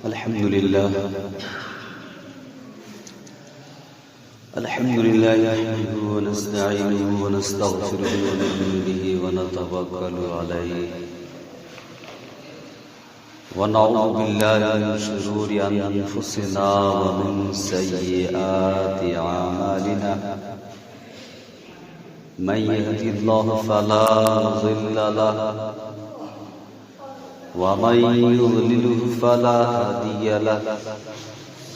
अल्हम्दुलिल्लाह नहमदुहु व नस्तईनुहु व नस्तगफिरुहु व नु'मिनु बिहि व नतवक्कलु अलैहि व नऊज़ु बिल्लाहि मिन शुरूरि अनफुसिना व मिन सय्यिआति अमालिना मन यहदिल्लाहु फला मुज़िल्ल लहु व मन युज़लिलहु फला हादिय लहु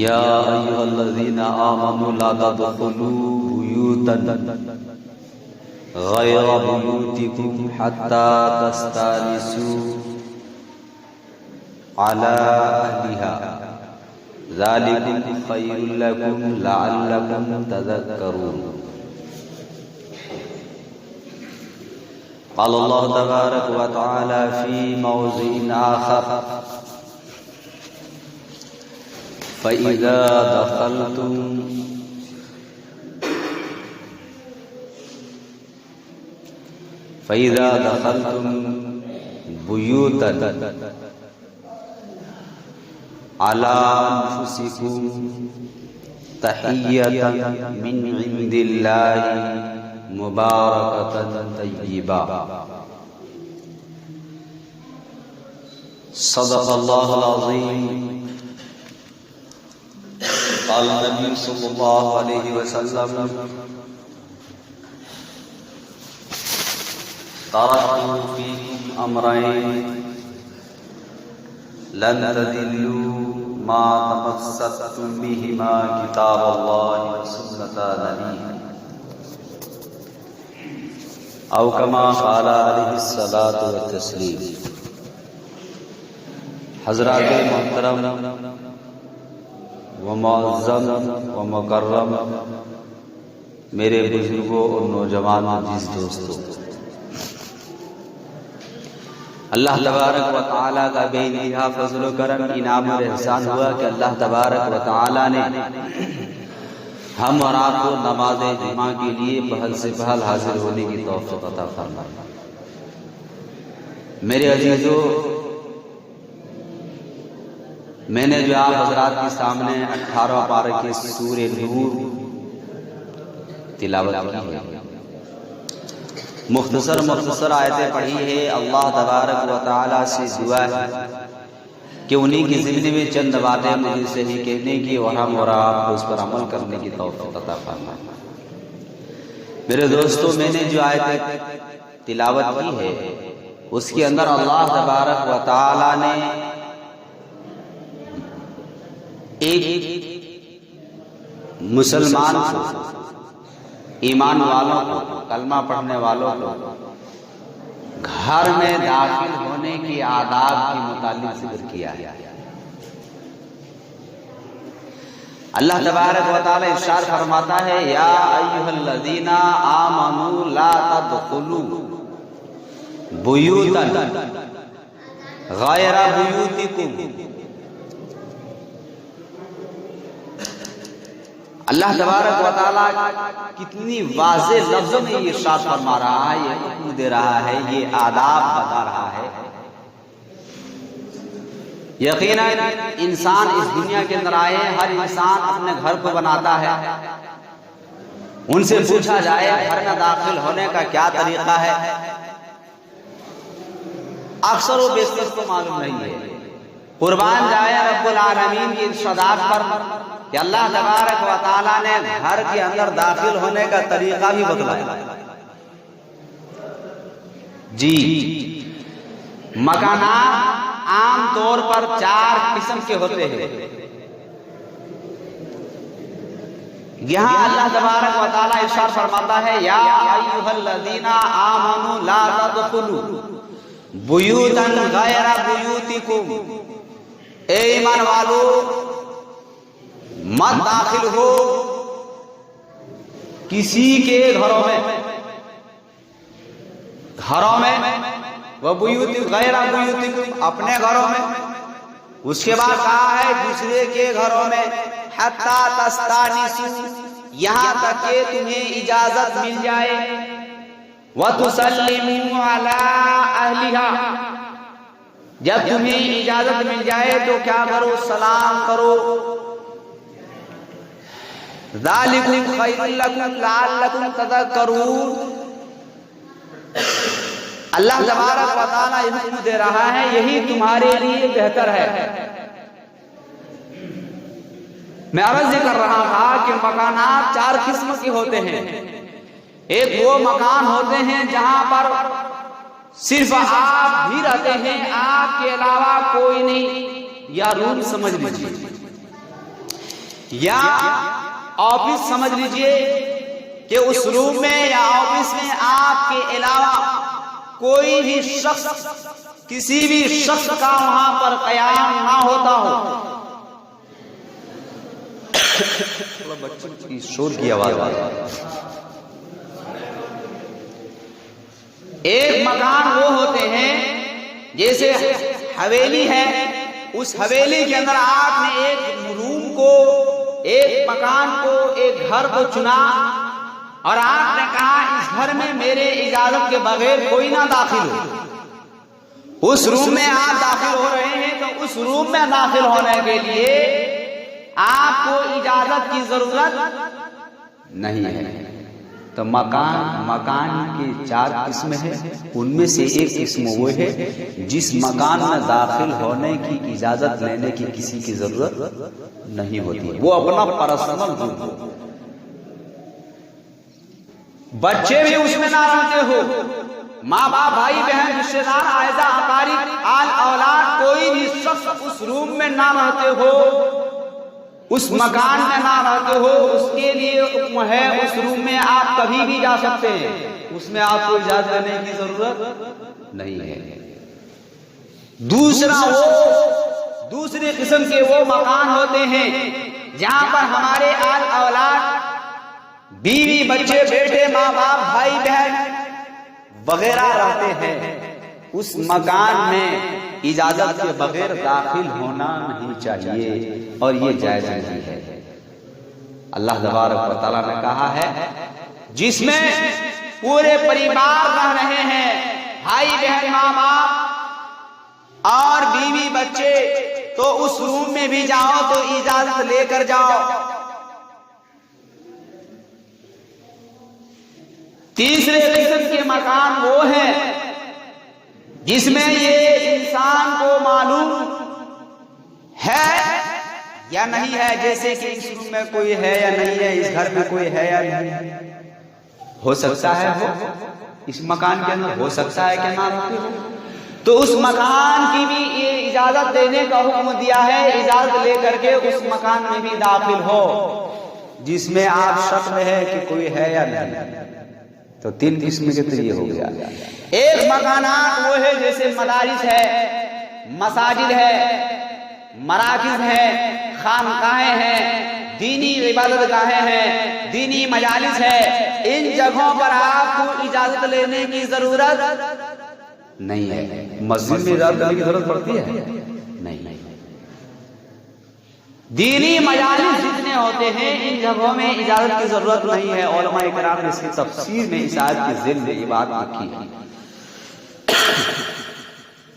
या अय्युहल्लज़ीना आमनू ला तदखुलू बुयूतन गैरा बुयूतिकुम हत्ता तस्तानिसू अला अहलिहा ज़ालिकुम खैरुल लकुम लअल्लकुम तज़क्करून। क़ाल अल्लाहु तबारक व तआला फ़ी मौज़िइन आख़र फ़इज़ा दख़लतुम बुयूतन अला अन्फुसिकुम तहिय्यतन मिन इंदिल्लाहि मुबारकतन तय्यिबा। सदक़ल्लाहुल अज़ीम। क़ाल नबी सल्लल्लाहु अलैहि वसल्लम तरक्तु फ़ीकुम अमरैन लन तदिल्लू मा तमस्सकतुम बिहिमा किताबल्लाहि व सुन्नत नबी औ कमा क़ाल अलैहिस्सलातु वत्तस्लीम। हज़रात मोहतरम व मुअज़्ज़म व मुकर्रम मेरे बुजुर्गों और नौजवान अजीज दोस्तों, अल्लाह तबारक व तआला का बेइंतहा फज़्ल व करम इनाम और एहसान हुआ कि अल्लाह तबारक व तआला ने हम और आपको नमाज जुमा के लिए पहल से पहल हाजिर होने की तौफ़ीक़ अता फरमाई। मेरे अजीजों, मैंने जो आप हज़रात के सामने 18 पारे के सूरे नूर तिलावत की है, मुख्तसर आयतें पढ़ी है। अल्लाह तबारक व तआला से दुआ है कि उन्हीं की ज़िंदगी में चंद बातें मुझे सही कहने की और हम और आपको उस पर अमल करने की तौफ़ीक़ अता फरमाए। मेरे दोस्तों, मैंने जो आयतें तिलावत की है उसके अंदर अल्लाह तबारक व तआला ने एक मुसलमान को, ईमान वालों को, कलमा पढ़ने वालों को घर में दाखिल होने की आदाब के मुतालिक जिक्र किया है। अल्लाह तबारक व तआला इरशाद फरमाता है, या अय्युहल्लज़ीना आमनू ला तदखुलू बुयूतन गैरा बुयूतिकुम। अल्लाह तबारक व तआला कितनी वाज़ेह लफ्ज़ों में ये इरशाद फरमा रहा है, ये हुक्म दे रहा है, ये आदाब बता रहा है। यकीनन इंसान इस दुनिया के अंदर आए, हर इंसान अपने घर को बनाता है। उनसे पूछा जाए घर में दाखिल होने का क्या तरीका है, अक्सर वो बेशतर को मालूम नहीं है। कुर्बान जाए रब्बुल आलमीन की इरशादात पर कि अल्लाह तबारक व तआला ने घर के अंदर दाखिल होने का तरीका भी बतलाया। जी, मकानात आम तौर पर 4 किस्म के होते हैं। यहाँ अल्लाह तबारक व तआला इरशाद फरमाता है, या अय्युहल्लज़ीना आमनू ला तदखुलू बुयूतन गैरा बुयूतिकुम। ए ईमान वालों, मत दाखिल हो किसी के घरों में वह बुयूति गैरा बुयूतिकुम, अपने घरों में। उसके बाद कहा है दूसरे के घरों में, हत्ता तस्तानिसु, यहां तक कि तुम्हें इजाजत मिल जाए, व तुसल्लिमू अला अहलिहा, जब तुम्हें इजाजत मिल जाए तो क्या करो, सलाम करो। ज़ालिकुम खैरुल लकुम लअल्लकुम तज़क्करून, अल्लाह तबारक व तआला ये हुक्म दे रहा है, यही तुम्हारे लिए बेहतर है। मैं अर्ज कर रहा था कि मकानात 4 किस्म के होते हैं। एक वो मकान होते हैं जहां पर सिर्फ आप ही रहते हैं, आपके अलावा कोई नहीं, या रूम समझ लीजिए या ऑफिस समझ लीजिए कि उस रूम में या ऑफिस में आपके अलावा कोई भी शख्स, किसी भी शख्स का वहां पर कयाम ना होता हो। बच्चों की शोर की आवाज। एक मकान वो होते हैं जैसे हवेली है, उस हवेली के अंदर आपने एक रूम को, एक मकान को, एक घर को चुना और आपने कहा इस घर में मेरे इजाजत के बगैर कोई ना दाखिल हो। उस रूम में आप दाखिल हो रहे हैं तो उस रूम में दाखिल होने के लिए आपको इजाजत की जरूरत नहीं है। तो मकान की 4 किस्म है, उनमें से एक किस्म वो है जिस मकान में दाखिल होने की इजाजत लेने की किसी की जरूरत नहीं होती, वो अपना पर्सनल रूम हो। बच्चे भी उसमें ना रहते हो, माँ बाप, भाई बहन, रिश्तेदार, आयजा अकारीब, आल औलाद, कोई भी शख्स उस रूम में ना रहते हो, उस मकान में ना रहते हो, उसके लिए हुक्म है उस रूम में आप कभी भी जा सकते हैं, उसमें आपको इजाजत लेने की जरूरत नहीं है। दूसरे किस्म के वो मकान होते हैं जहां पर हमारे आल औलाद, बीवी, बच्चे, बेटे, माँ बाप, भाई बहन वगैरह रहते हैं। उस मकान में इजाजत के बगैर दाखिल होना नहीं चाहिए और ये जायज नहीं है। अल्लाह तबारक व तआला ने कहा है जिसमें पूरे परिवार रह रहे हैं, भाई बहन, माँ बाप और बीवी बच्चे, तो उस रूम में भी जाओ तो इजाजत लेकर जाओ। तीसरे किस्म के मकान वो है जिसमें ये इंसान को मालूम है या नहीं है, जैसे कि इस रूम में कोई है या नहीं है, इस घर में कोई है या नहीं है। हो सकता है हो इस मकान के अंदर, हो सकता है कि ना रहते हो, तो उस मकान की भी ये इजाजत देने का हुक्म दिया है। इजाजत लेकर के उस मकान में भी दाखिल हो जिसमें आप शक में है कि कोई है या नहीं। तो 3 किस्म के तो ये हो गया। एक मकानात वो है जैसे मदारिस है, मसाजिद है, मराकिज है, खानकाहें हैं, दीनी इबादत गाहें हैं, दीनी मजालिस है। इन जगहों पर आपको इजाजत लेने की जरूरत नहीं है। मस्जिद में इजाजत लेने की जरूरत पड़ती है? नहीं। दीनी मजालिस जितने होते हैं इन जगहों में इजाजत की जरूरत नहीं है। उलमा इकराम ने इसकी तफसीर में इस आयत के ज़िल में ये बात लिखी है।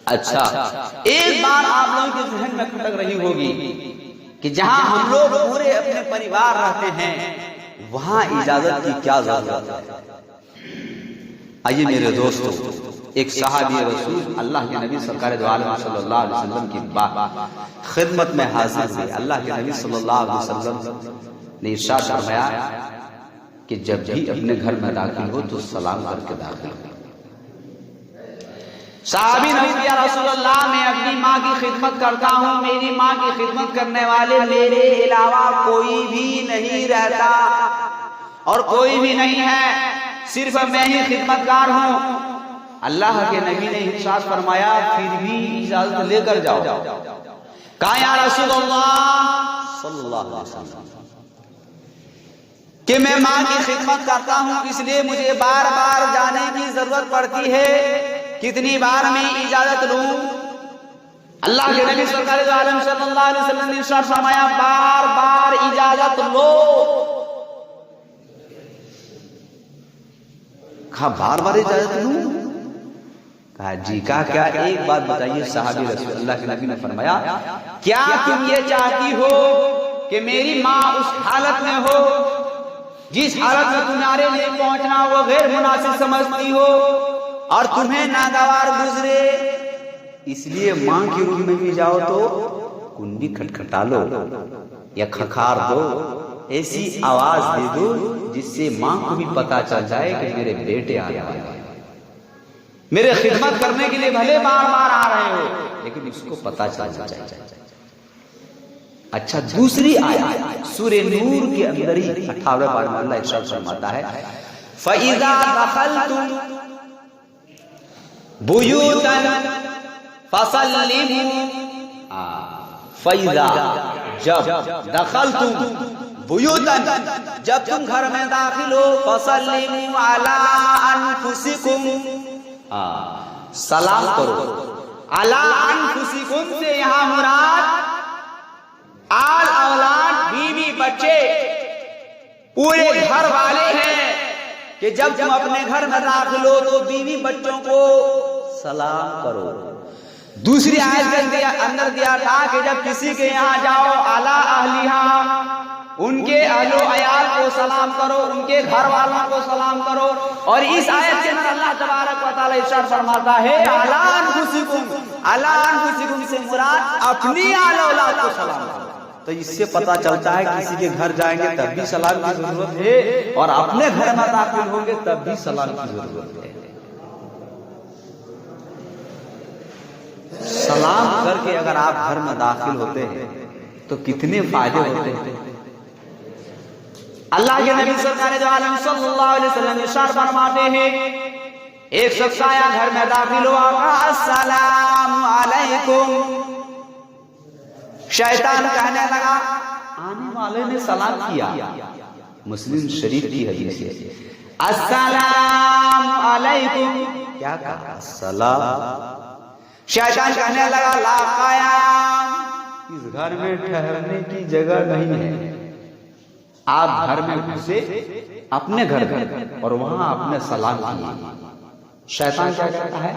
अच्छा, एक बार आप लोगों के ज़हन में खटक रही होगी कि जहां हम लोग पूरे अपने परिवार रहते हैं वहां इजाजत की क्या जरूरत है। आइए मेरे दोस्तों, एक सहाबी रसूल अल्लाह के नबी सरकार दो आलम सल्लल्लाहु अलैहि वसल्लम की खिदमत में हाजिर हुए। अल्लाह के नबी सल्लल्लाहु अलैहि वसल्लम ने इरशाद फरमाया कि जब भी अपने घर में दाखिल हो तो सलाम करके दाखिल हो। सहाबी नबी या रसूलल्लाह, मैं अपनी माँ की खिदमत करता हूँ, मेरी माँ की खिदमत करने वाले मेरे अलावा कोई भी नहीं रहता और कोई भी नहीं है, सिर्फ मैं ही खिदमतगार हूँ। अल्लाह के नबी ने इरशाद फरमाया फिर भी इजाजत लेकर जाओ। कहा या रसूलल्लाह सल्लल्लाहु अलैहि वसल्लम कि मैं माँ की खिदमत करता हूँ, इसलिए मुझे बार बार जाने की जरूरत पड़ती है। कितनी बार मैं इजाजत लूं? अल्लाह के नबी सरकार दो आलम सल्लल्लाहु अलैहि वसल्लम ने इरशाद फरमाया, बार बार इजाजत लो। कहा बार बार इजाजत लूं? कहा जी। कहा क्या? एक बात बताइए साहबी रसूल अल्लाह के नबी ने फरमाया, क्या तुम ये चाहती हो कि मेरी माँ उस हालत में हो जिस हालत में तुम्हारे लिए पहुंचना वो गैर मुनासिब समझती हो और तुम्हें नागवार गुजरे, इसलिए माँ के रूम में भी जाओ तो कुंडी खटखटा लो या खखार दो, ऐसी आवाज दे दो जिससे माँ को भी पता चल जाए कि मेरे बेटे आ रहे हैं, मेरे खिदमत करने के लिए भले बार बार आ रहे हो, लेकिन इसको पता चल जाए। अच्छा, दूसरी आयत सूरे नूर के अंदर ही 18वें पारे में अल्लाह इरशाद फरमाता है, फइज़ा दखलतुम बुयूतन फसल्लिमू, फइज़ा जब दखलतुम बुयूतन जब तुम घर में दाखिल हो, फसल्लिमू अला अनफुसिकुम, सलाम करो। अला अनफुसिकुम से यहां मुराद आल औलाद, बीवी बच्चे, पूरे घर वाले हैं कि जब तुम अपने घर में दाखिल हो तो बीवी बच्चों को सलाम करो। दूसरी आयत के अंदर दिया था कि जब किसी के यहाँ जाओ, अला अहलिहा, उनके अहलो अयाल को सलाम करो, उनके घर वालों को सलाम करो। और इस आयत के अंदर अल्लाह तबारक व तआला इरशाद फरमाता है, अला अनफुसिकुम, अला अनफुसिकुम से मुराद अपनी आल औलाद को सलाम करो। तो इससे पता चलता है किसी के घर जाएंगे तब भी सलाम की जरूरत है और अपने घर में दाखिल होंगे तब भी सलाम की जरूरत है। सलाम करके अगर आप घर में दाखिल होते हैं तो कितने फायदे होते हैं। अल्लाह के नबी सरकार दो आलम सल्लल्लाहु अलैहि वसल्लम इरशाद फरमाते हैं, एक शख्स आया, घर में दाखिल हुआ, अस्सलामु अलैकुम। शैतान कहने लगा, आने वाले ने सलाम किया, मुस्लिम शरीफ की हदीस है, अस्सलामु अलैकुम, क्या कहा? सलाम। शैतान कहने लगा, ला क़याम, इस घर में ठहरने की जगह नहीं है। आप घर में घुसे अपने घर में और वहां आपने सलाम किया। शैतान क्या कहता है?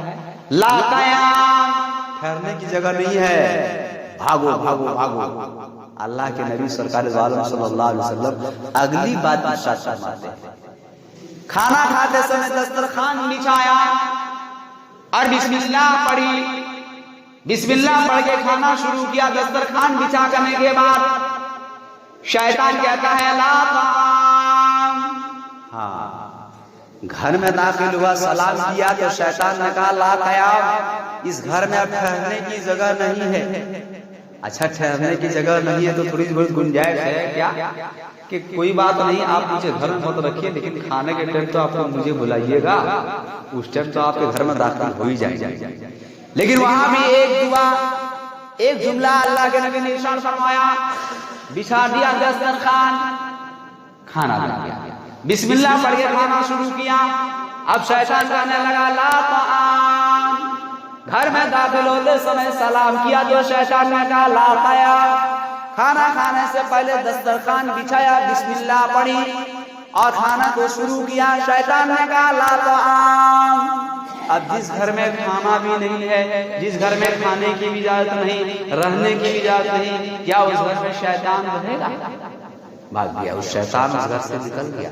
ला क़याम, ठहरने की जगह नहीं है, भागो भागो भागो। अल्लाह के नबी सरकार सल्लल्लाहु अलैहि वसल्लम अगली बात इरशाद फरमाते हैं, खाना खाते समय दस्तरखान बिछाया और बिस्मिल्लाह पढ़ी, बिस्मिल्लाह पढ़ के खाना शुरू किया। दस्तरखान बिछा करने के बाद शैतान कहता है, ला ताम। हाँ, घर में दाखिल हुआ, सलाम किया तो शैतान ने कहा, ला क़याम, इस घर में अब ठहरने की जगह नहीं है। अच्छा, ठहरने की जगह नहीं है तो थोड़ी बहुत गुंजाइश है क्या कि कोई बात नहीं, आप मुझे घर में मत रखिए, लेकिन खाने के टाइम तो आप मुझे बुलाइएगा, उस टाइम तो आपके घर में दाखिल हो ही जाएगा। लेकिन वहां भी एक दुआ, एक जुमला अल्लाह के नबी ने इरशाद फरमाया, बिछा दिया दस्तरखान, खाना बन गया, बिस्मिल्लाह पढ़ के खाना शुरू किया। अब शैतान कहने लगा, ला ताम, घर में दाखिल होते समय सलाम किया जो शैतान ने कहा, ला क़याम, खाना खाने से पहले दस्तरखान बिछाया, बिस्मिल्लाह पढ़ी और खाना को शुरू किया। शैतान ने कहा, ला ताम। अब जिस घर में खाना भी नहीं है, जिस घर में खाने की भी इजाजत नहीं, रहने की भी इजाजत नहीं, क्या उस घर में शैतान रहेगा? भाग गया, उस शैतान उस घर से निकल गया।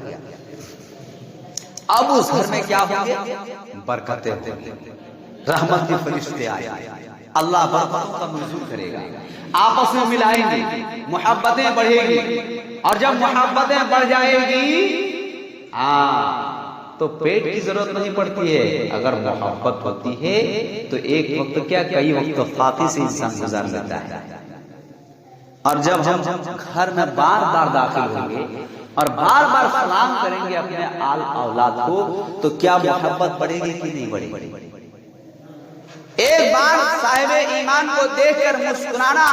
अब उस घर में क्या होंगे? बरकतें होंगी, रहमत के फरिश्ते आए, अल्लाह बरकतों का नुज़ूल करेगा, आपस में मिलाएंगे, मोहब्बतें बढ़ेगी। और जब मोहब्बतें बढ़ जाएगी तो पेट की जरूरत नहीं पड़ती है। अगर मोहब्बत होती है तो एक वक्त क्या, कई वक्त फाकी से इंसान गुजार लेता है। और जब हम घर में बार बार दाखिल होंगे और बार बार सलाम करेंगे अपने आल औलाद को, तो क्या मोहब्बत बढ़ेगी कि नहीं बढ़ेगी? एक बार साहिब ईमान को देखकर मुस्कुराना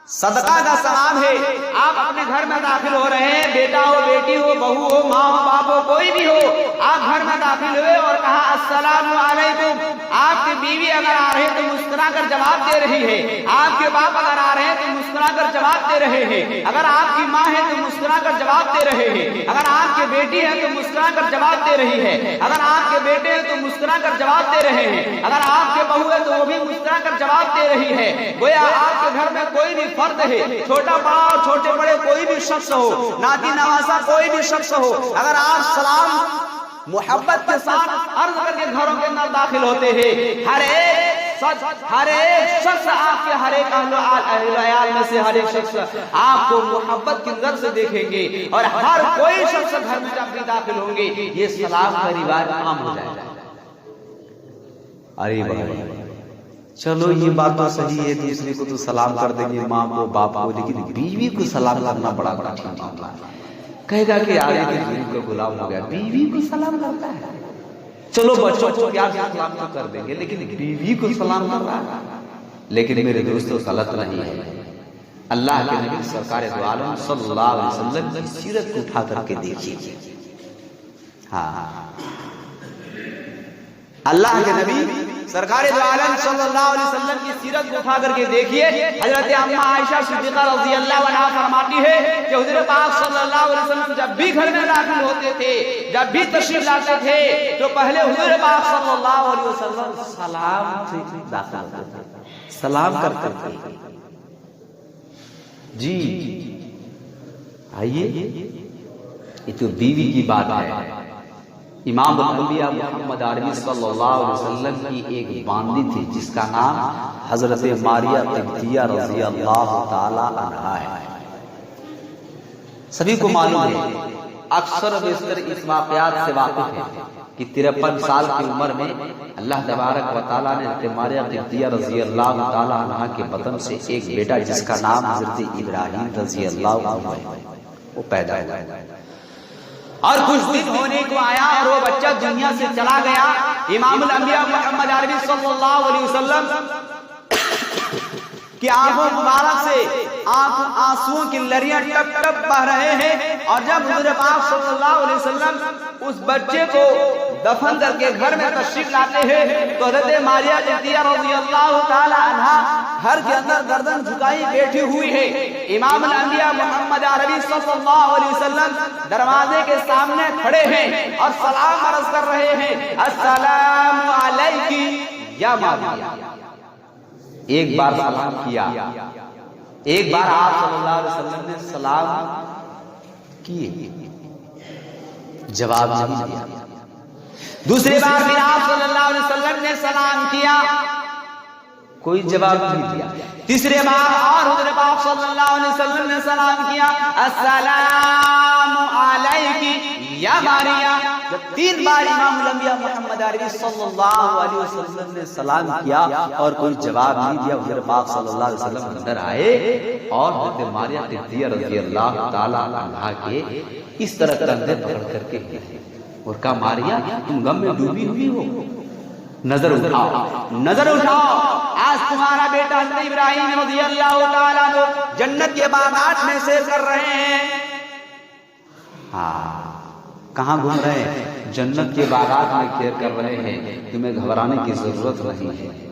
सदका का सवाब है। आप अपने घर में दाखिल हो रहे हैं, बेटा हो, बेटी हो, बहू हो, माँ हो, बाप हो, कोई भी हो, आप घर में दाखिल हुए और कहा अस्सलामु अलैकुम। आपकी बीवी अगर आ रही है तो मुस्कुरा कर जवाब दे रही है, आपके बाप अगर आ रहे हैं तो मुस्कुरा कर जवाब दे रहे हैं, अगर आपकी माँ है तो मुस्कुरा कर जवाब दे रहे हैं, अगर आपके बेटी है तो मुस्कुरा कर जवाब दे रही है, अगर आपके बेटे हैं तो मुस्कुरा कर जवाब दे रहे हैं, अगर आपके बहू है तो वो भी मुस्कुरा कर जवाब दे रही है। गोया आपके घर में कोई भी फर्द है, छोटा बड़ा और छोटे बड़े कोई भी शख्स हो, नाती नवासा कोई भी शख्स हो, अगर आप सलाम मोहब्बत के साथ अर्ज करके घरों के अंदर दाखिल होते हैं, हर एक शख्स आपके हर एक अहल में से हर एक शख्स आपको मोहब्बत की नजर से देखेंगे और हर कोई शख्स घर में जब भी दाखिल होंगे ये सलाम का रिवाज आम हो जाएगा। अरे भाई चलो ये बात तो सही है, दूसरे को तो सलाम कर देंगे, माँ को, बाप को, लेकिन बीवी को सलाम करना बड़ा कठिन मामला है। कहेगा कि यार ये तो का गुलाम हो गया, बीवी को सलाम करता है। चलो बच्चों को प्यार से सलाम तो कर देंगे, लेकिन बीवी को सलाम कर रहा है। लेकिन मेरे दोस्तों गलत नहीं है। अल्लाह के नबी सरकार दो आलम सल्लल्लाहु अलैहि वसल्लम की सीरत को उठा करके देखिए। हाँ, अल्लाह के नबी सरकार दो आलम सल्लल्लाहु अलैहि वसल्लम की सीरत को उठा करके देखिए। हजरत अम्मा आयशा सिद्दीक़ा रज़ियल्लाहु अन्हा फरमाती है कि हुज़ूर पाक सल्लल्लाहु अलैहि वसल्लम जब भी घर में दाखिल होते थे, जब भी तशरीफ लाते थे, तो पहले हुज़ूर पाक सल्लल्लाहु अलैहि वसल्लम सलाम से दाखिल होते थे, सलाम करते थे। जी आइए, ये तो बीवी की बात है। इमाम अल-अंबिया मोहम्मद अरबी सल्लल्लाहु अलैहि वसल्लम की एक बांदी थी जिसका नाम हजरत मारिया किब्तिया रज़ियल्लाहु ताला अन्हा है। सभी को मालूम है, अक्सर बेशतर इस वाक़यात से वाकिफ है कि 53 साल की उम्र में अल्लाह तबारक व तआला ने हजरत मारिया किब्तिया रज़ियल्लाहु ताला अन्हा के बतन से एक बेटा जिसका नाम हजरत इब्राहीम रज़ियल्लाहु अन्हु है वो पैदा हुआ। और कुछ दिन होने को आया और वो बच्चा दुनिया से चला गया। इमाम अल-अंबिया मोहम्मद अरबी सल्लल्लाहु अलैहि वसल्लम की आंखों मुबारक से आंसुओं की लरियां टप टप बह रहे हैं। और जब हुज़ूर पाक सल्लल्लाहु अलैहि वसल्लम उस बच्चे को दफन करके घर में तशरीफ लाते हैं तो हज़रत मारिया किब्तिया रज़ियल्लाहु ताला अन्हा घर के अंदर गर्दन झुकाई बैठी हुई है। इमाम अल-अंबिया मोहम्मद अरबी सल्लल्लाहु अलैहि वसल्लम दरवाजे के सामने खड़े हैं और सलाम अर्ज कर रहे हैं, अस्सलामु अलैकी या मारिया। एक बार सलाम किया, एक बार आप सल्लल्लाहु अलैहि वसल्लम ने सलाम किए, जवाब नहीं दिया। दूसरी बार फिर आप सल्लल्लाहु अलैहि वसल्लम ने सलाम किया, कोई जवाब नहीं दिया। तीसरे बार और हुज़ूर पाक सल्लल्लाहु अलैहि वसल्लम ने सलाम किया, अस्सलामु अलैकी या मारिया। जब 3 बार इमाम अल-अंबिया मोहम्मद अरबी सल्लल्लाहु अलैहि वसल्लम ने सलाम किया और कोई जवाब नहीं दिया, हुज़ूर पाक सल्लल्लाहु अलैहि वसल्लम अंदर आए और हज़रत मारिया किब्तिया रज़ियल्लाहु ताला अन्हा के इस तरह कंधे पकड़ करके और कहा, मारिया तुम गम में डूबी हुई हो, नजर उठाओ, नजर उठाओ, आज तुम्हारा बेटा हज़रत इब्राहीम रज़ियल्लाहु ताला अन्हु जन्नत के बागात में सैर कर रहे हैं। हाँ, कहाँ घूम रहे हैं? जन्नत के बागात में सैर कर रहे हैं, तुम्हें घबराने की जरूरत नहीं है।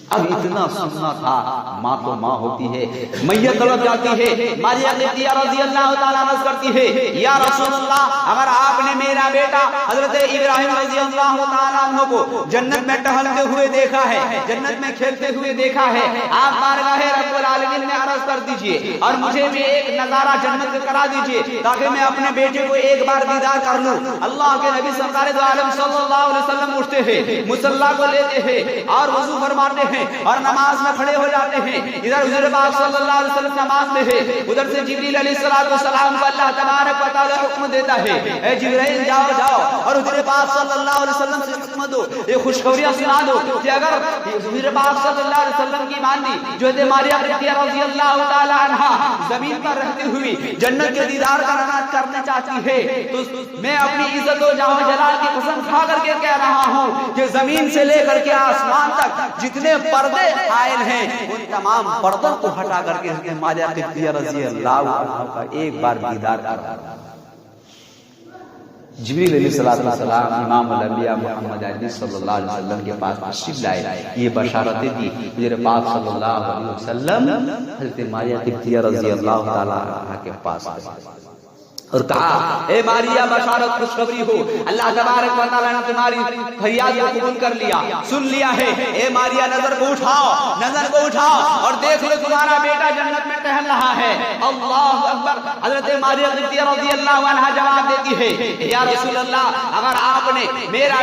अब इतना सुनना था, माँ तो माँ होती है, मैयत तड़प जाती है। मारिया किब्तिया रज़ियल्लाहु ताला अर्ज़ करती है, या रसूलल्लाह, अगर आपने मेरा बेटा हजरत इब्राहीम रज़ियल्लाहु ताला अन्हु को जन्नत में टहलते हुए देखा है, जन्नत में खेलते हुए देखा है, आप बारगाहे रब्बुल आलमीन में अर्ज़ कर दीजिए और मुझे भी एक नजारा जन्नत का करा दीजिए ताकि मैं अपने बेटे को एक बार दीदार कर लूं। अल्लाह के नबी सरकार दो आलम सल्लल्लाहु अलैहि वसल्लम उठते हैं, मुसल्ला को लेते हैं और वजू फरमाते हैं और नमाज में खड़े हो जाते हैं। इधर हुज़ूर पाक सल्लल्लाहु अलैहि वसल्लम नमाज में है, उधर से जिब्रील अलैहिस्सलाम को अल्लाह तबारक व तआला हुक्म देता है, ए जिब्रील जाओ जाओ और हुज़ूर पाक सल्लल्लाहु अलैहि वसल्लम से हुक्म दो, ये खुशखबरियां सुना दो कि अगर हुज़ूर पाक सल्लल्लाहु अलैहि वसल्लम की मानी जो है मारिया किब्तिया रज़ियल्लाहु ताला अन्हा जमीन पर रहती हुई जन्नत के दीदार का करना चाहती है, तो मैं अपनी इज्जत और जाह जलाल की कसम खा करके कह रहा हूं कि जमीन से लेकर के आसमान तक जितने पर्दे कायल हैं उन तमाम पर्दों को हटा करके हज़रत मारिया क़िब्तिया रज़ी अल्लाह अन्हा का एक बार दीदार करा। जिब्रील अलैहिस्सलाम इमाम अल-अंबिया मोहम्मद अरबी सल्लल्लाहु अलैहि वसल्लम के पास तशरीफ लाए, ये बशारतें दी। हुज़ूर पाक सल्लल्लाहु अलैहि वसल्लम हज़रत मारिया क़िब्तिया रज़ी अल्लाह तआला अन्हा के पास और कहा, ए मारिया बशारत खुशखबरी हो, अल्लाह तबारक व तआला ने तुम्हारी फरियाद को कबूल कर लिया, सुन लिया है। ए मारिया नजर को उठाओ और देख लो तुम्हारा बेटा जन्नत में टहल रहा है। अल्लाहु अकबर। हज़रत मारिया क़िब्तिया रज़ी अल्लाह अन्हा जवाब देती है, या रसूल अल्लाह, अगर आपने मेरा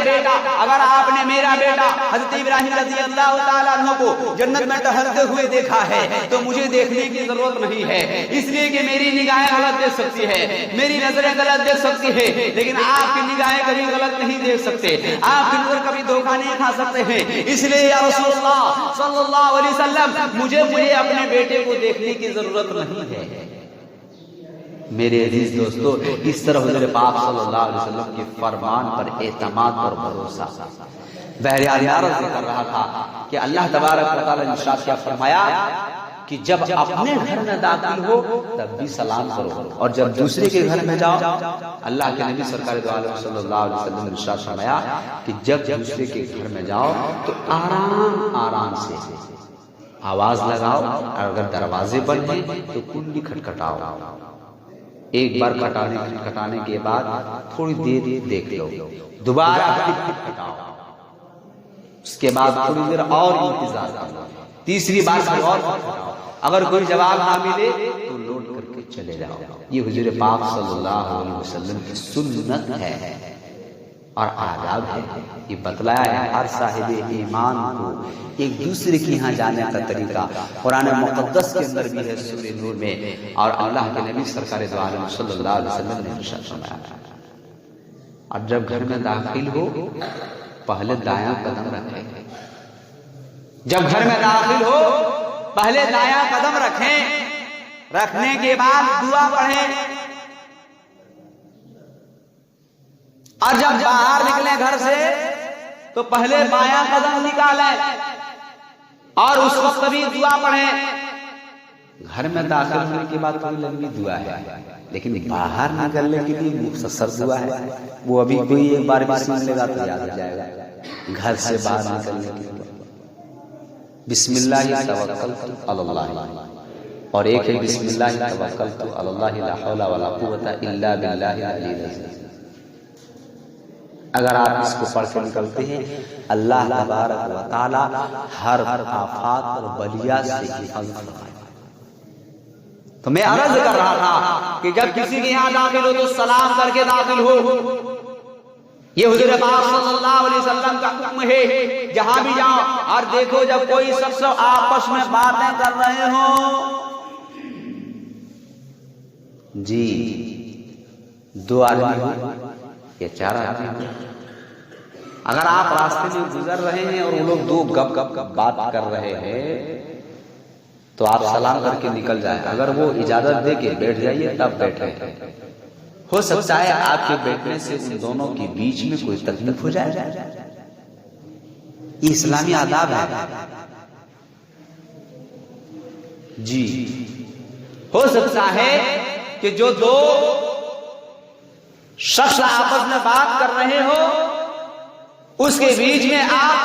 बेटा हज़रत इब्राहिम रज़ी अल्लाह तआला अन्हु को जन्नत में टहलते हुए देखा है तो मुझे देखने की जरूरत नहीं है, इसलिए कि मेरी निगाहें गलत देख सकती है, मेरी नजरें गलत देख सकती है, लेकिन आपकी निगाहें कभी गलत नहीं देख सकते, आपकी नजर कभी धोखा नहीं खा सकते हैं। इसलिए या रसूलुल्लाह सल्लल्लाहु अलैहि वसल्लम, मुझे अपने बेटे को देखने की जरूरत नहीं है। मेरे अजीज दोस्तों, इस तरह हुज़ूर पाक सल्लल्लाहु अलैहि वसल्लम के फरमान पर एतमाद और भरोसा। बहरहाल अर्ज़ कर रहा था कि अल्लाह तबारक व तआला ने इरशाद क्या फरमाया कि जब अपने घर में दाखिल हो तब भी सलाम करो, और जब दूसरे के घर में जाओ, अल्लाह के नबी सरकार दो आलम सल्लल्लाहु अलैहि वसल्लम ने इरशाद फरमाया कि जब दूसरे के घर में जाओ तो आराम से आवाज लगाओ, और अगर दरवाजे बंद हैं तो कुंडी खटखटाओ। एक बार खटखटाने के बाद थोड़ी देर देख लो, दोबारा खटखटाओ, उसके बाद थोड़ी देर और इंतजार करो, तीसरी बार और खटखटाओ। अगर कोई जवाब ना मिले तो लौट करके चले जाओ। ये हुजूर पाक सल्लल्लाहु अलैहि वसल्लम की सुन्नत है और आदाब है। ये बतलाया है हर साहिब ईमान को एक दूसरे के यहाँ जाने का तरीका कुरान मुक़द्दस के अंदर भी है, सूरह नूर में, और अल्लाह के नबी सरकार दो आलम सल्लल्लाहु अलैहि वसल्लम ने इरशाद फरमाया, और जब घर में दाखिल हो पहले दायां कदम रखें। जब घर में दाखिल हो पहले दायां कदम रखें, रखने के बाद दुआ पढ़ें, और जब बाहर निकले घर से तो पहले बायां कदम निकालें और उस वक्त भी दुआ पढ़ें। घर में दाखिल होने के बाद कोई लंबी दुआ है, लेकिन बाहर निकलने के लिए मुख्तसर दुआ है, वो अभी कोई एक बार भी सुन लेगा तो याद हो जाएगा। घर से बाहर निकलने के लिए बिस्मिल्लाह तवक्कलतु अलल्लाह, और एक है बिस्मिल्लाह तवक्कलतु अलल्लाह ला हौला वला कुव्वता इल्ला बिल्लाहिल अलील अज़ीम। अगर आप इसको पढ़ के निकलते हैं, अल्लाह तबारक व तआला हर आफात और बलिया से हिफाजत फरमाएगा। तो मैं अर्ज कर रहा था कि जब किसी के यहाँ दाखिल हो तो सलाम करके दाखिल हो। ये हुज़ूर पाक सल्लल्लाहु अलैहि वसल्लम का हुक्म है। जहां भी जाओ और देखो जब कोई शख्स आपस में बातें कर रहे हो, जी 2 आदमी हो या 4 आदमी हो, अगर आप रास्ते में गुजर रहे हैं और वो लोग 2 गप बात कर रहे हैं तो आप सलाम करके निकल जाए। अगर वो इजाजत दे के बैठ जाइए तब बैठे। हो सकता है आपके बैठने से उन दोनों के बीच में कोई तकलीफ हो जाए। ये इस्लामी आदाब है जी। हो सकता है कि जो 2 शख्स आपस में बात कर रहे हो उसके बीच में आप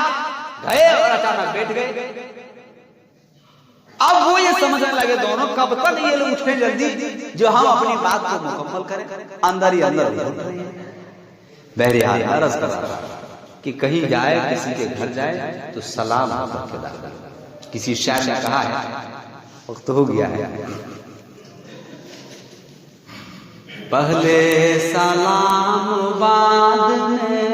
गए और अचानक बैठ गए। अब वो ये समझने लगे दोनों कब तक ये लोग उठे जल्दी जो हम अपनी बात को मुकम्मल करें, अंदर ही अंदर उठ रहे हैं। बहरहाल अर्ज कर रहा कि कहीं जाए, किसी के घर जाए तो सलाम करके दाखिल। किसी शायर ने कहा है, वक्त हो गया है, पहले सलाम बाद में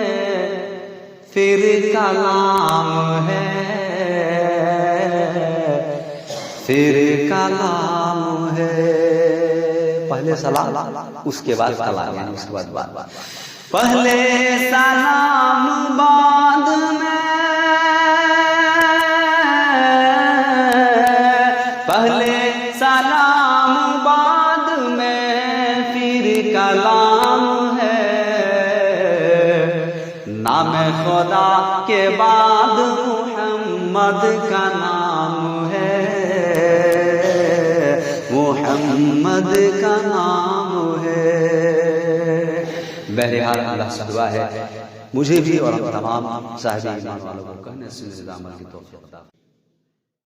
फिर कलाम है, फिर कलाम है। पहले सलाम उसके बाद कलाम, यानी उसके बाद बात। पहले सलाम बाद में, पहले सलाम बाद में फिर कलाम है। नाम खुदा के बाद मोहम्मद का नाम है, मोहम्मद का नाम है। बहरहाल अल्लाह से दुआ है मुझे भी और तमाम साहिब ईमान वालों को कहने से अमल की तौफीक अता